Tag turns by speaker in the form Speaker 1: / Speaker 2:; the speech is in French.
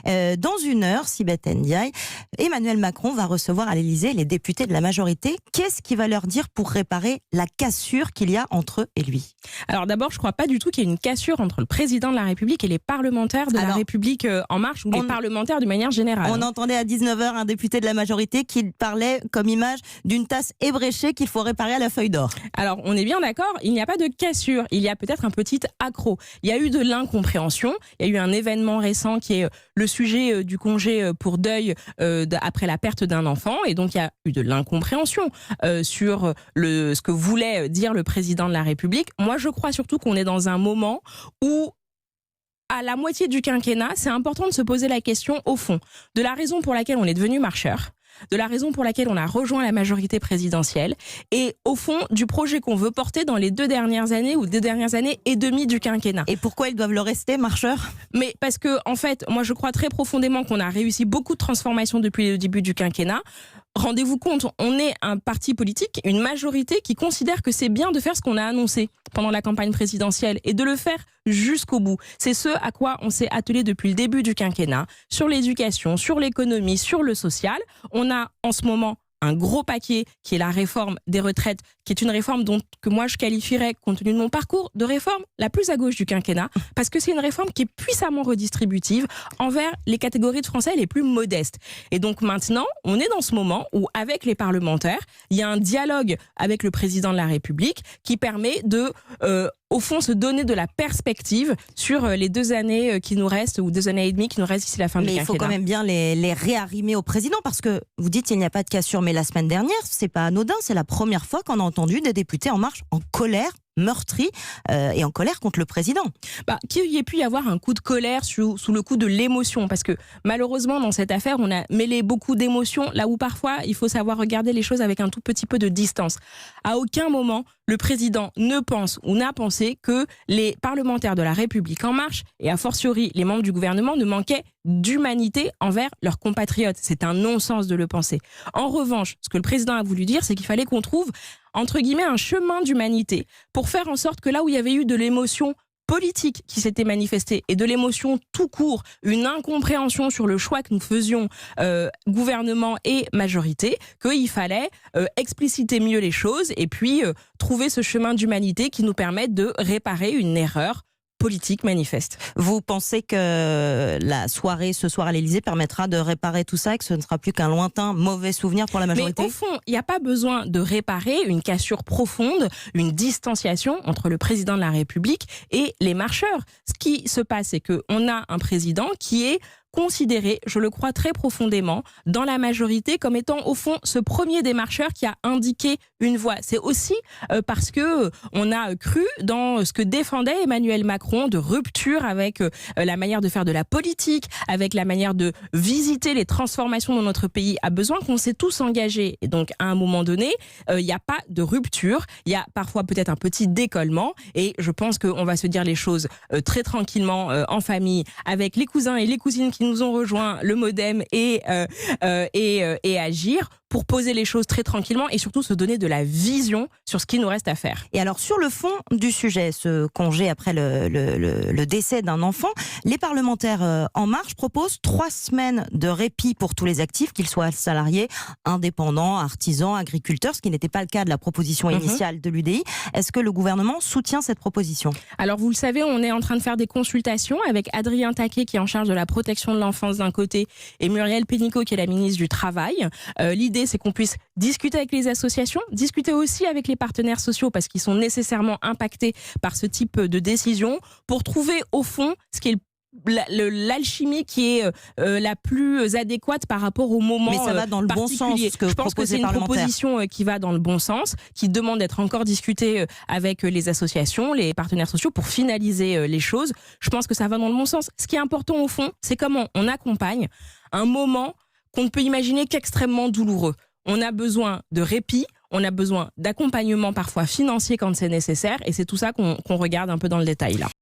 Speaker 1: Dans une heure, Sibeth Ndiaye, Emmanuel Macron va recevoir à l'Élysée les députés de la majorité. Qu'est-ce qu'il va leur dire pour réparer la cassure qu'il y a entre eux et lui?
Speaker 2: Alors d'abord, je ne crois pas du tout qu'il y ait une cassure entre le président de la République et les parlementaires de la République En Marche, ou les parlementaires de manière générale.
Speaker 1: On entendait à 19h un député de la majorité qui parlait comme image d'une tasse ébréchée qu'il faut réparer à la feuille d'or.
Speaker 2: Alors on est bien d'accord, il n'y a pas de cassure, il y a peut-être un petit accroc. Il y a eu de l'incompréhension, il y a eu un événement récent qui est le sujet du congé pour deuil après la perte d'un enfant, et donc il y a eu de l'incompréhension sur ce que voulait dire le président de la République. Moi je crois surtout qu'on est dans un moment où, à la moitié du quinquennat, c'est important de se poser la question au fond de la raison pour laquelle on est devenu marcheur, de la raison pour laquelle on a rejoint la majorité présidentielle, et au fond du projet qu'on veut porter dans les 2 dernières années ou 2 dernières années et demie du quinquennat.
Speaker 1: Et pourquoi ils doivent le rester, marcheurs?
Speaker 2: Mais parce que, en fait, moi je crois très profondément qu'on a réussi beaucoup de transformations depuis le début du quinquennat. Rendez-vous compte, on est un parti politique, une majorité qui considère que c'est bien de faire ce qu'on a annoncé pendant la campagne présidentielle et de le faire jusqu'au bout. C'est ce à quoi on s'est attelé depuis le début du quinquennat, sur l'éducation, sur l'économie, sur le social. On a en ce moment un gros paquet qui est la réforme des retraites, qui est une réforme que moi je qualifierais, compte tenu de mon parcours, de réforme la plus à gauche du quinquennat, parce que c'est une réforme qui est puissamment redistributive envers les catégories de Français les plus modestes. Et donc maintenant, on est dans ce moment où, avec les parlementaires, il y a un dialogue avec le président de la République qui permet de, au fond, se donner de la perspective sur les 2 années qui nous restent, ou 2 années et demie qui nous restent d'ici la fin du quinquennat.
Speaker 1: Mais il faut quand même bien les réarrimer au président, parce que vous dites qu'il n'y a pas de cassure, mais la semaine dernière, c'est pas anodin, c'est la première fois qu'on a entendu des députés En Marche en colère, meurtris et en colère contre le président.
Speaker 2: Qu'il y ait pu y avoir un coup de colère sous le coup de l'émotion, parce que malheureusement dans cette affaire on a mêlé beaucoup d'émotions, là où parfois il faut savoir regarder les choses avec un tout petit peu de distance. À aucun moment le président ne pense ou n'a pensé que les parlementaires de la République En Marche, et a fortiori les membres du gouvernement, ne manquaient d'humanité envers leurs compatriotes. C'est un non-sens de le penser. En revanche, ce que le président a voulu dire, c'est qu'il fallait qu'on trouve, entre guillemets, un chemin d'humanité pour faire en sorte que là où il y avait eu de l'émotion politique qui s'était manifestée et de l'émotion tout court, une incompréhension sur le choix que nous faisions, gouvernement et majorité, qu'il fallait expliciter mieux les choses et puis trouver ce chemin d'humanité qui nous permette de réparer une erreur politique manifeste.
Speaker 1: Vous pensez que la soirée ce soir à l'Élysée permettra de réparer tout ça et que ce ne sera plus qu'un lointain mauvais souvenir pour la majorité?
Speaker 2: Mais au fond, il n'y a pas besoin de réparer une cassure profonde, une distanciation entre le président de la République et les marcheurs. Ce qui se passe, c'est qu'on a un président qui est considéré, je le crois très profondément, dans la majorité comme étant au fond ce premier des marcheurs qui a indiqué une voie. C'est aussi parce que on a cru dans ce que défendait Emmanuel Macron de rupture avec la manière de faire de la politique, avec la manière de visiter les transformations dont notre pays a besoin, qu'on s'est tous engagés. Et donc à un moment donné, il n'y a pas de rupture, il y a parfois peut-être un petit décollement, et je pense qu'on va se dire les choses très tranquillement en famille, avec les cousins et les cousines qui nous ont rejoint, le Modem et Agir, pour poser les choses très tranquillement et surtout se donner de la vision sur ce qu'il nous reste à faire.
Speaker 1: Et alors sur le fond du sujet, ce congé après le décès d'un enfant, les parlementaires En Marche proposent 3 semaines de répit pour tous les actifs, qu'ils soient salariés, indépendants, artisans, agriculteurs, ce qui n'était pas le cas de la proposition initiale de l'UDI. Est-ce que le gouvernement soutient cette proposition?
Speaker 2: Alors vous le savez, on est en train de faire des consultations avec Adrien Taquet qui est en charge de la protection de l'enfance d'un côté et Muriel Pénicaud qui est la ministre du Travail. L'idée, c'est qu'on puisse discuter avec les associations, discuter aussi avec les partenaires sociaux parce qu'ils sont nécessairement impactés par ce type de décision, pour trouver au fond ce qui est l'alchimie qui est la plus adéquate par rapport au moment particulier.
Speaker 1: Mais ça va dans le bon sens, ce que
Speaker 2: je pense que c'est une proposition qui va dans le bon sens, qui demande d'être encore discutée avec les associations, les partenaires sociaux pour finaliser les choses. Je pense que ça va dans le bon sens. Ce qui est important au fond, c'est comment on accompagne un moment qu'on ne peut imaginer qu'extrêmement douloureux. On a besoin de répit, on a besoin d'accompagnement parfois financier quand c'est nécessaire, et c'est tout ça qu'on regarde un peu dans le détail là.